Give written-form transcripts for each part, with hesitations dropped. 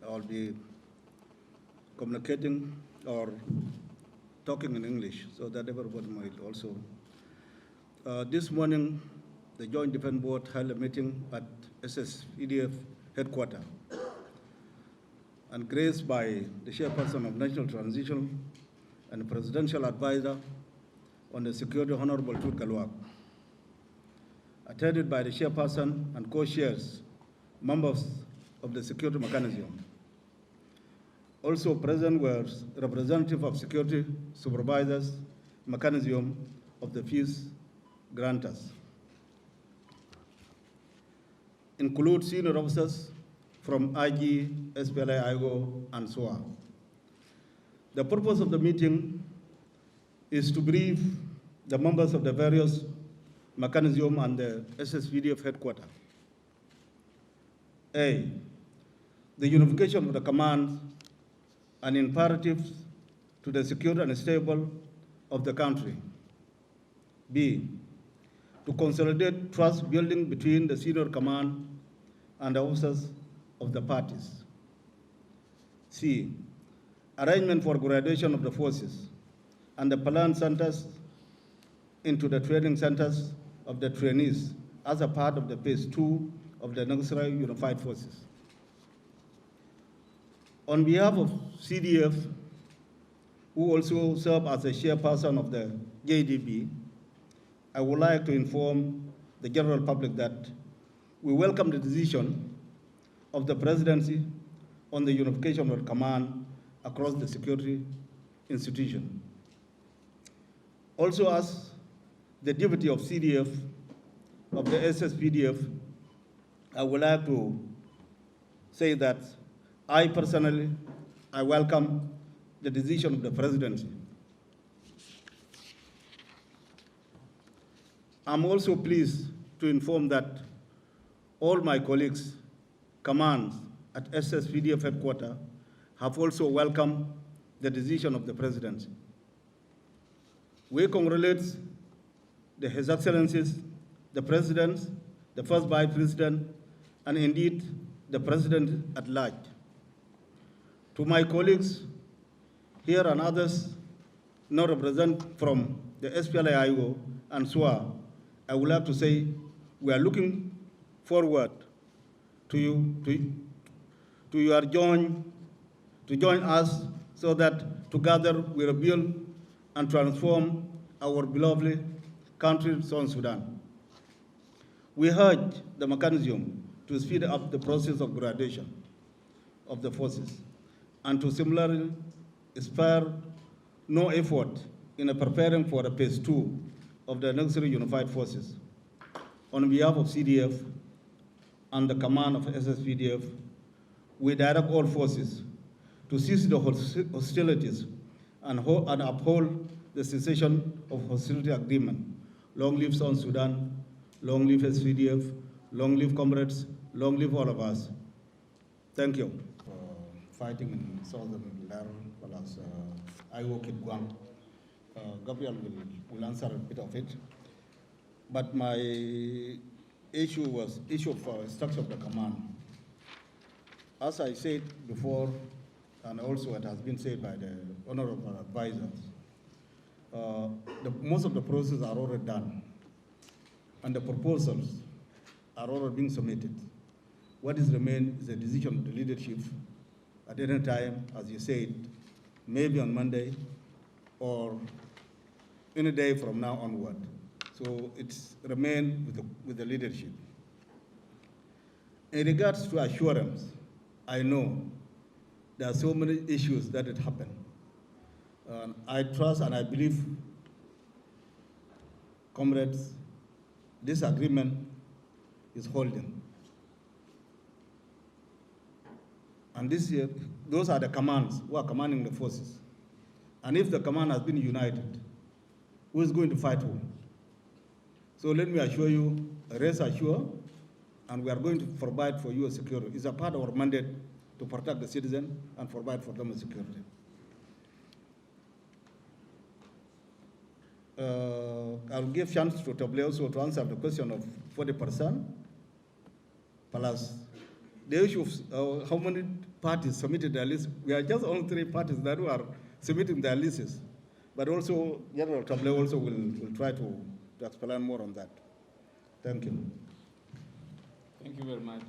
I'll be communicating or talking in English so that everybody might also. This morning, the Joint Defense Board held a meeting at SSPDF headquarters and graced by the chairperson of National Transition and Presidential Advisor on the Security, Honorable Tut Galwak, attended by the chairperson and co-chairs, members of the security mechanism. Also present were representatives of security supervisors mechanism of the fees grantors. Include senior officers from IG, SPLA-IO, and SSOA. The purpose of the meeting is to brief the members of the various mechanism and the SSPDF headquarters. A, the unification of the commands and imperatives to the security and stable of the country. B, to consolidate trust building between the senior command and the officers of the parties. C, arrangement for graduation of the forces and the planned centers into the training centers of the trainees as a part of the phase 2 of the necessary unified forces. On behalf of CDF, who also serve as a chairperson of the JDB, I would like to inform the general public that we welcome the decision of the presidency on the unification of command across the security institution. Also, as the deputy of CDF of the SSPDF, I would like to say that I personally, I welcome the decision of the presidency. I'm also pleased to inform that all my colleagues, commands at SSPDF headquarters have also welcomed the decision of the presidency. We congratulate His Excellencies, the President, the First Vice President, and indeed the President at large. To my colleagues here and others now represent from the SPLA-IO and SSOA, I would like to say we are looking forward to join us so that together we rebuild and transform our beloved country, South Sudan. We urge the mechanism to speed up the process of graduation of the forces and to similarly spare no effort in preparing for the phase 2 of the necessary unified forces. On behalf of CDF and the command of SSPDF, we direct all forces to cease the hostilities and uphold the cessation of hostility agreement. Long live South Sudan, long live SPDF, long live comrades, long live all of us. Thank you. Fighting in southern Lar, plus I work in Guam. Gabriel will answer a bit of it. But my issue was issue of structure of the command. As I said before, and also it has been said by the honorable advisors, most of the processes are already done, and the proposals are already being submitted. What is remained is a decision of the leadership at any time, as you said, maybe on Monday or any day from now onward. So it's remained with the leadership. In regards to assurance, I know there are so many issues that it happened. I trust and I believe, comrades, this agreement is holding. And this year, those are the commands who are commanding the forces. And if the command has been united, who is going to fight who? So let me assure you, rest assured, and we are going to provide for you security. It's a part of our mandate to protect the citizen and provide for them security. I'll give chance to Toble also to answer the question of 40% plus the issue of how many parties submitted their list. We are just only 3 parties that are submitting their lists. But also, General Table also will try to explain more on that. Thank you. Thank you very much,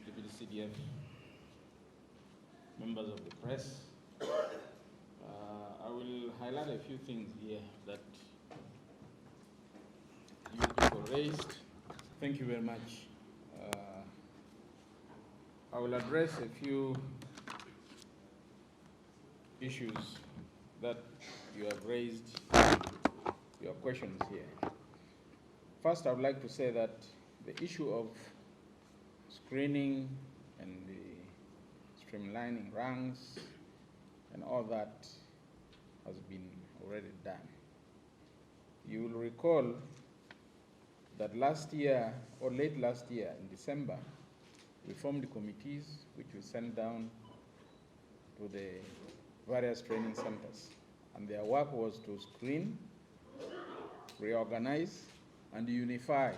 Deputy CDF, members of the press. I will highlight a few things here that you people raised. Thank you very much. I will address a few issues that you have raised, your questions here. First, I would like to say that the issue of screening and the streamlining ranks and all that has been already done. You will recall that last year, or late last year in December, we formed committees which we sent down to the various training centers. And their work was to screen, reorganize, and unify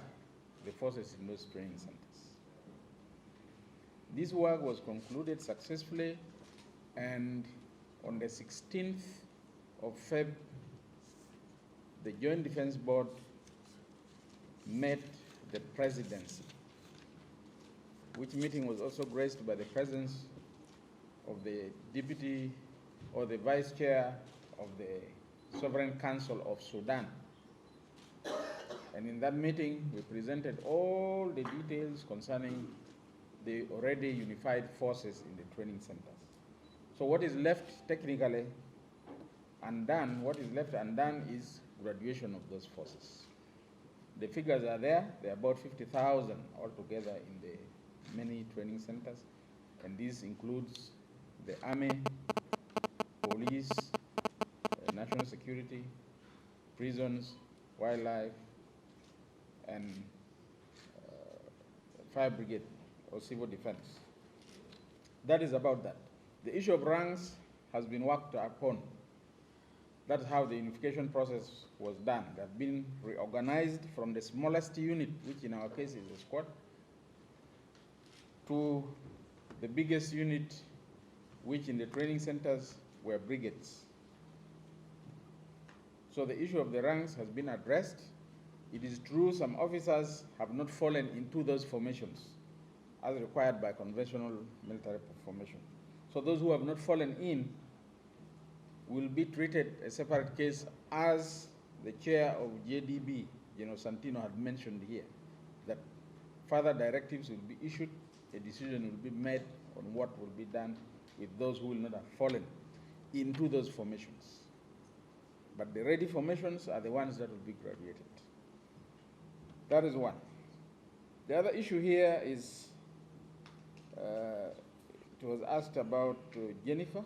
the forces in those training centers. This work was concluded successfully, and on the 16th of February, the Joint Defense Board met the presidency, which meeting was also graced by the presence of the deputy or the vice chair of the Sovereign Council of Sudan. And in that meeting, we presented all the details concerning the already unified forces in the training centers. So what is left technically undone, what is left undone is graduation of those forces. The figures are there. There are about 50,000 altogether in the many training centers, and this includes the army, police, national security, prisons, wildlife, and fire brigade or civil defense. That is about that. The issue of ranks has been worked upon. That's how the unification process was done. They have been reorganized from the smallest unit, which in our case is a squad, to the biggest unit, which in the training centers were brigades. So the issue of the ranks has been addressed. It is true some officers have not fallen into those formations as required by conventional military formation. So those who have not fallen in will be treated a separate case, as the chair of JDB, General Santino, had mentioned here, that further directives will be issued, a decision will be made on what will be done with those who will not have fallen into those formations. But the ready formations are the ones that will be graduated. That is one. The other issue here is, it was asked about Jennifer,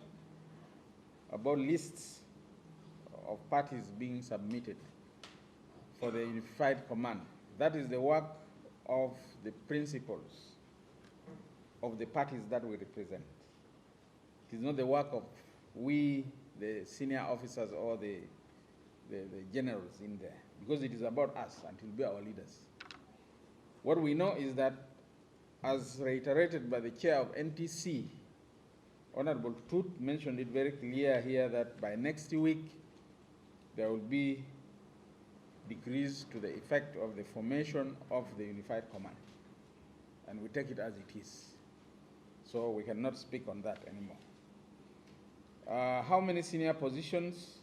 about lists of parties being submitted for the unified command. That is the work of the principals of the parties that we represent. It is not the work of we, the senior officers or the generals in there, because it is about us and it will be our leaders. What we know is that, as reiterated by the chair of NTC, Honorable Tut mentioned it very clear here, that by next week there will be decrees to the effect of the formation of the unified command. And we take it as it is. So we cannot speak on that anymore. How many senior positions?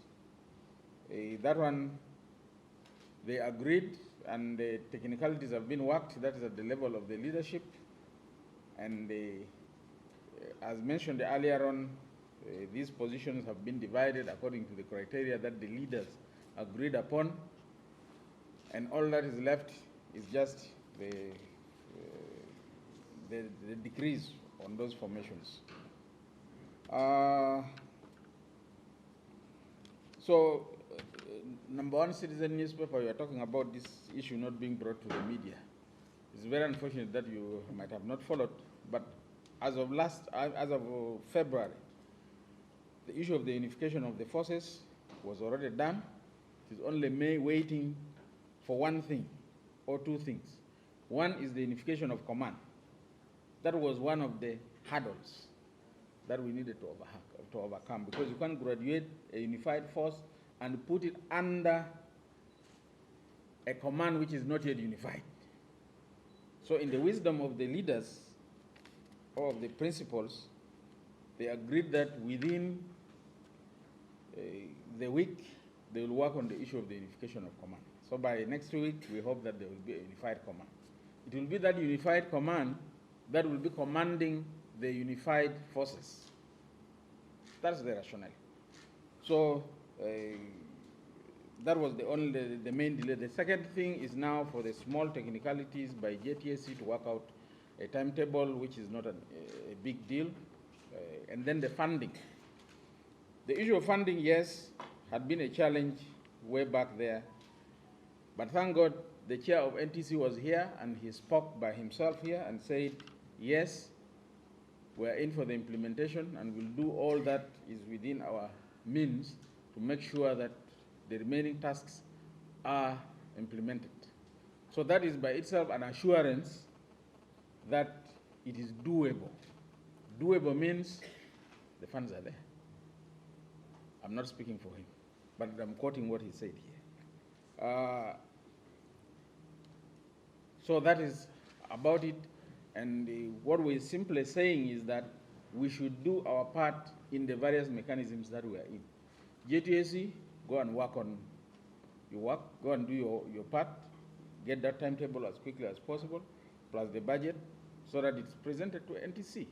That one, they agreed, and the technicalities have been worked. That is at the level of the leadership. And as mentioned earlier on, these positions have been divided according to the criteria that the leaders agreed upon. And all that is left is just the decrees on those formations. Number one, Citizen newspaper, you are talking about this issue not being brought to the media. It's very unfortunate that you might have not followed, but as of February, the issue of the unification of the forces was already done. It is only waiting for one thing or two things. One is the unification of command. That was one of the hurdles that we needed to overcome, because you can't graduate a unified force and put it under a command which is not yet unified. So in the wisdom of the leaders or of the principals, they agreed that within the week, they will work on the issue of the unification of command. So by next week, we hope that there will be a unified command. It will be that unified command that will be commanding the unified forces. That's the rationale. So that was the main delay. The second thing is now for the small technicalities by JTSC to work out a timetable, which is not a big deal. And then the funding. The issue of funding, yes, had been a challenge way back there. But thank God the chair of NTC was here, and he spoke by himself here and said, yes, we're in for the implementation, and we'll do all that is within our means to make sure that the remaining tasks are implemented. So that is by itself an assurance that it is doable. Doable means the funds are there. I'm not speaking for him, but I'm quoting what he said here. So that is about it. And what we're simply saying is that we should do our part in the various mechanisms that we are in. JTSC, go and work on your work, go and do your part, get that timetable as quickly as possible, plus the budget, so that it's presented to NTC.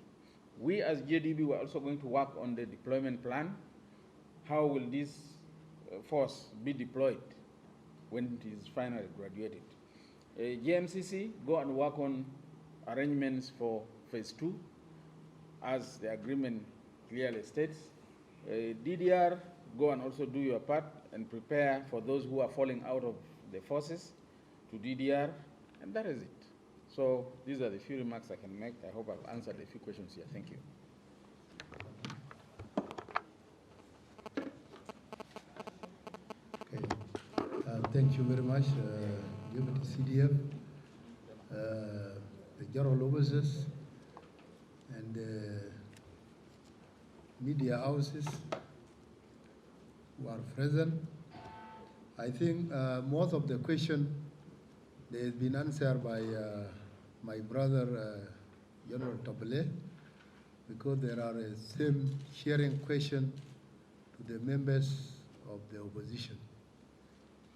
We as JDB were also going to work on the deployment plan. How will this force be deployed when it is finally graduated? JMCC, go and work on arrangements for phase 2, as the agreement clearly states. DDR, go and also do your part and prepare for those who are falling out of the forces to DDR, and that is it. So these are the few remarks I can make. I hope I've answered a few questions here. Thank you. Okay. Thank you very much, Deputy CDF, the general officers, and the media houses who are present. I think most of the questions they have been answered by my brother, General Tobele, because there are same sharing question to the members of the opposition.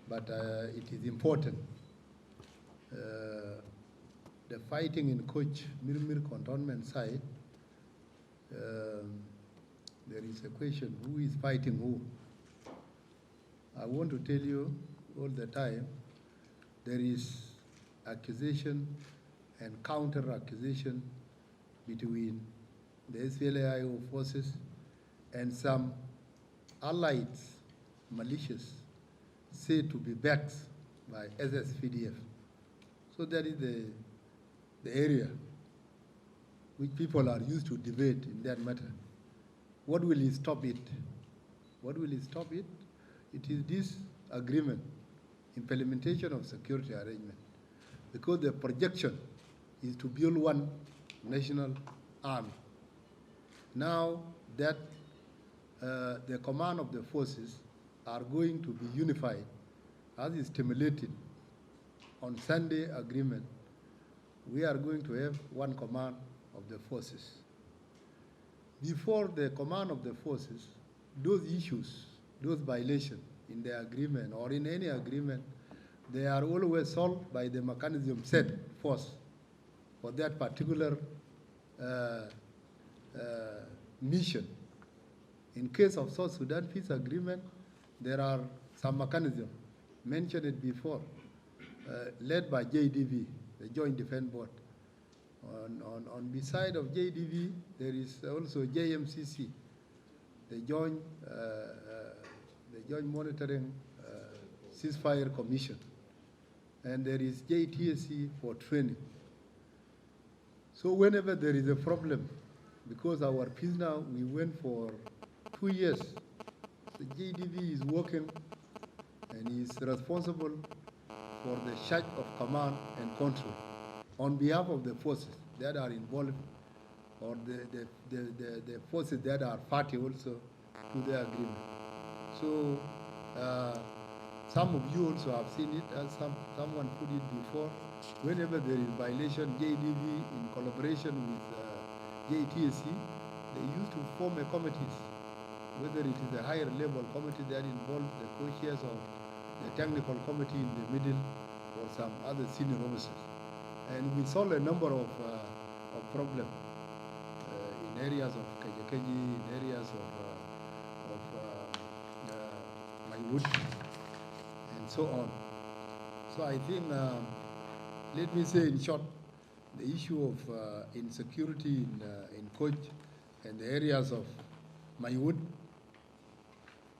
But it is important. The fighting in Coach Mirmir cantonment side, there is a question, who is fighting who? I want to tell you all the time, there is accusation and counter-accusation between the SPLA-IO forces and some allied militias said to be backed by SSPDF. So that is the area which people are used to debate in that matter. What will stop it? What will stop it? It is this agreement, implementation of security arrangement, because the projection is to build one national army. Now that the command of the forces are going to be unified, as is stimulated on Sunday agreement, we are going to have one command of the forces. Before the command of the forces, those issues, those violations in the agreement or in any agreement, they are always solved by the mechanism set force for that particular mission. In case of South Sudan peace agreement, there are some mechanisms mentioned it before, led by JDB, the Joint Defense Board. On beside of JDB, there is also JMCC, the Joint Monitoring Ceasefire Commission, and there is JTSC for training. So whenever there is a problem, because our peace now, we went for 2 years, the JDB is working and is responsible for the charge of command and control. on behalf of the forces that are involved, or the forces that are party also to the agreement. So some of you also have seen it, as someone put it before. Whenever there is violation, JDV in collaboration with JTSC, they used to form a committees, whether it is a higher level committee that involves the co-chairs of the technical committee in the middle, or some other senior officers. And we solved a number of problems in areas of Kajakeji, in areas of Maywood, and so on. So I think, let me say in short, the issue of insecurity in Koj and the areas of Maywood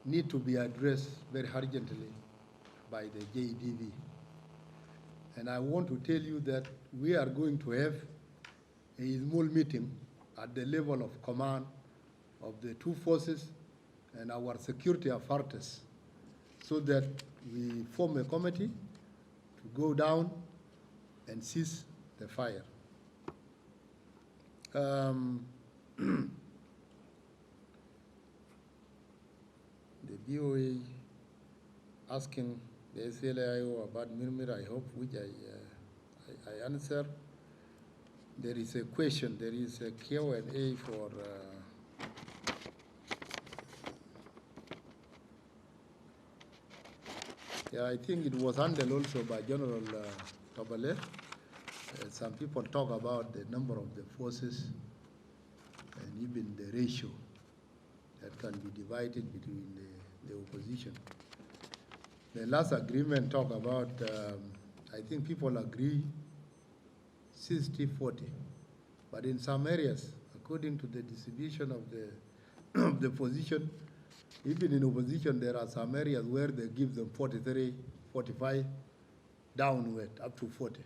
need to be addressed very urgently by the JDV. And I want to tell you that we are going to have a small meeting at the level of command of the two forces and our security apparatus, so that we form a committee to go down and cease the fire. The BOA asking the SPLA-IO about Mirmir, I hope, which I answer. There is a question, there is a Q&A for yeah, I think it was handled also by General Tobale. Some people talk about the number of the forces and even the ratio that can be divided between the opposition. The last agreement talk about, I think people agree 60-40, but in some areas, according to the distribution of the position, even in opposition, there are some areas where they give them 43, 45, downward up to 40.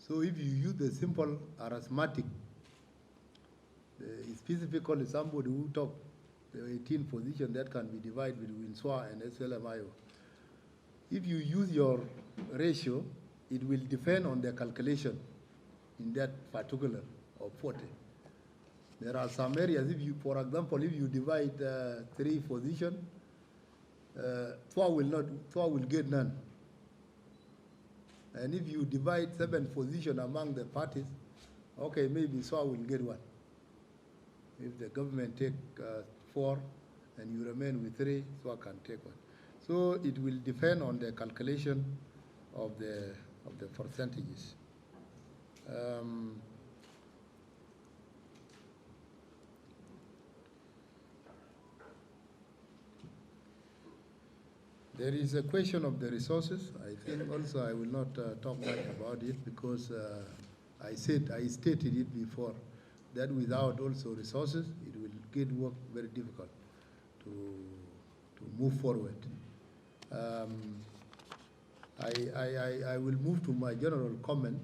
So if you use the simple arithmetic, specifically somebody who took the 18 position that can be divided between SWA and SLMIO, if you use your ratio, it will depend on the calculation in that particular of 40. There are some areas, if you, for example, if you divide 3 positions, SWA will get none. And if you divide 7 positions among the parties, okay, maybe SWA will get 1. If the government take 4 and you remain with 3, SWA can take 1. So it will depend on the calculation of the percentages. There is a question of the resources. I think also I will not talk much about it, because I stated it before that without also resources, it will get work very difficult to move forward. I will move to my general comment.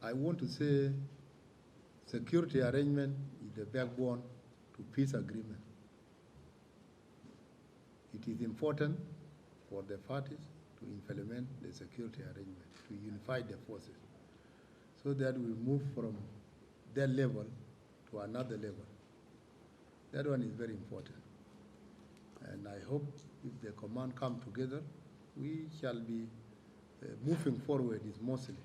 I want to say security arrangement is the backbone to peace agreement. It is important for the parties to implement the security arrangement, to unify the forces, so that we move from that level to another level. That one is very important. And I hope if the command come together, we shall be moving forward is mostly.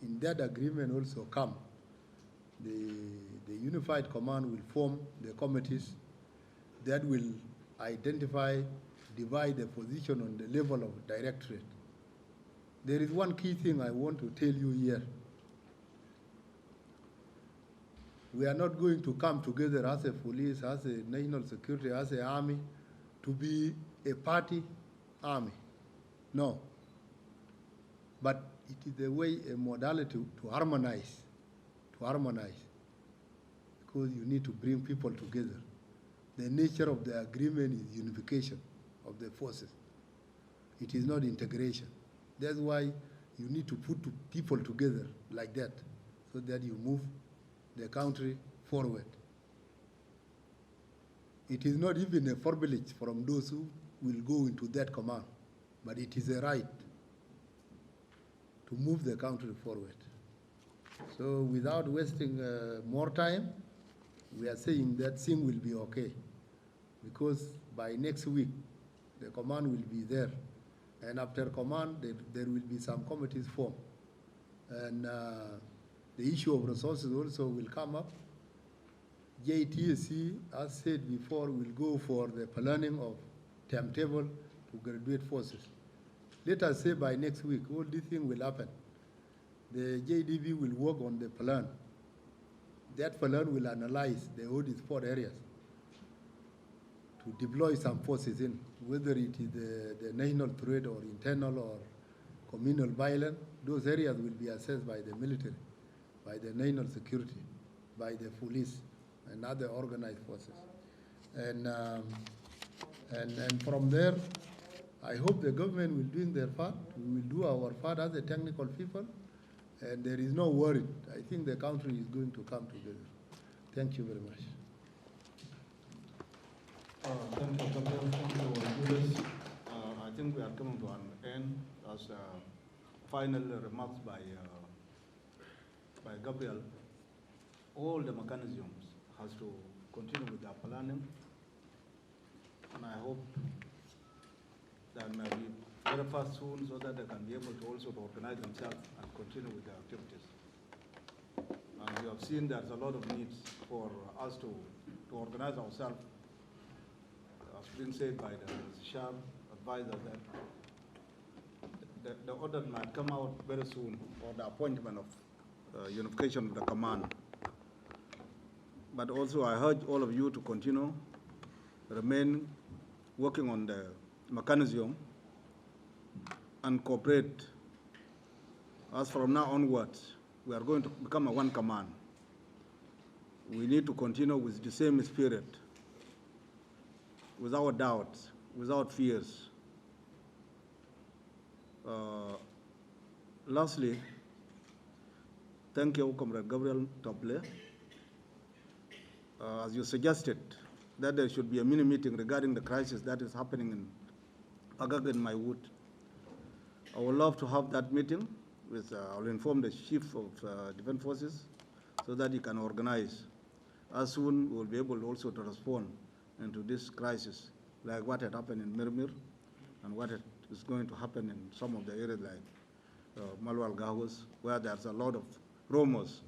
In that agreement also come, the unified command will form the committees that will identify, divide the position on the level of directorate. There is one key thing I want to tell you here. We are not going to come together as a police, as a national security, as an army, to be a party army. No. But it is a way, a modality to harmonize, because you need to bring people together. The nature of the agreement is unification of the forces. It is not integration. That's why you need to put people together like that, so that you move the country forward. It is not even a privilege from those who will go into that command, but it is a right. to move the country forward. So without wasting more time, we are saying that thing will be okay, because by next week, the command will be there. And after command, there will be some committees formed. And the issue of resources also will come up. JTSC, as said before, will go for the planning of timetable to graduate forces. Let us say by next week, all these things will happen. The JDB will work on the plan. That plan will analyze the all these 4 areas to deploy some forces in, whether it is the national threat or internal or communal violence. Those areas will be assessed by the military, by the national security, by the police, and other organized forces. And from there, I hope the government will do their part. We will do our part as a technical people, and there is no worry. I think the country is going to come together. Thank you very much. Thank you, Gabriel. Thank you, Julius. I think we are coming to an end as final remarks by Gabriel. All the mechanisms has to continue with their planning, and I hope that may be very fast soon so that they can be able to also to organize themselves and continue with their activities. And we have seen there's a lot of needs for us to organize ourselves. As been said by the sharp advisor that the order might come out very soon, or the appointment of unification of the command. But also I urge all of you to continue, remain working on the mechanism and cooperate. As from now onwards, we are going to become a one command. We need to continue with the same spirit, without doubts, without fears. Lastly, thank you, Comrade Gabriel Tople. As you suggested, that there should be a mini meeting regarding the crisis that is happening in Agag and Maiwood. I would love to have that meeting with, I'll inform the Chief of Defense Forces so that he can organize. As soon we'll be able also to respond into this crisis, like what had happened in Mirmir and what is going to happen in some of the areas like Malwal Gahos, where there's a lot of rumors.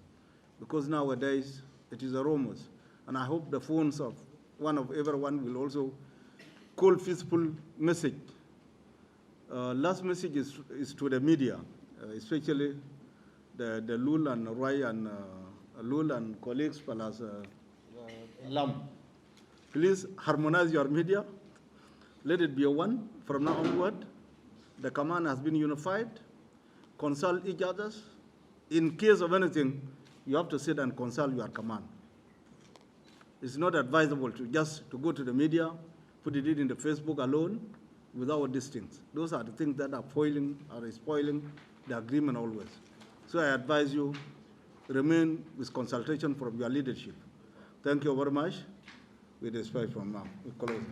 Because nowadays, it is a rumors. And I hope the phones of one of everyone will also call peaceful message. Last message is to the media, especially the Lul and Roy and Lul and colleagues plus Lam. Please harmonize your media. Let it be a one from now onward. The command has been unified. Consult each other. In case of anything, you have to sit and consult your command. It's not advisable to just to go to the media, put it in the Facebook alone, without these things. Those are the things that are spoiling the agreement always. So I advise you, remain with consultation from your leadership. Thank you very much. We respect from now. We close.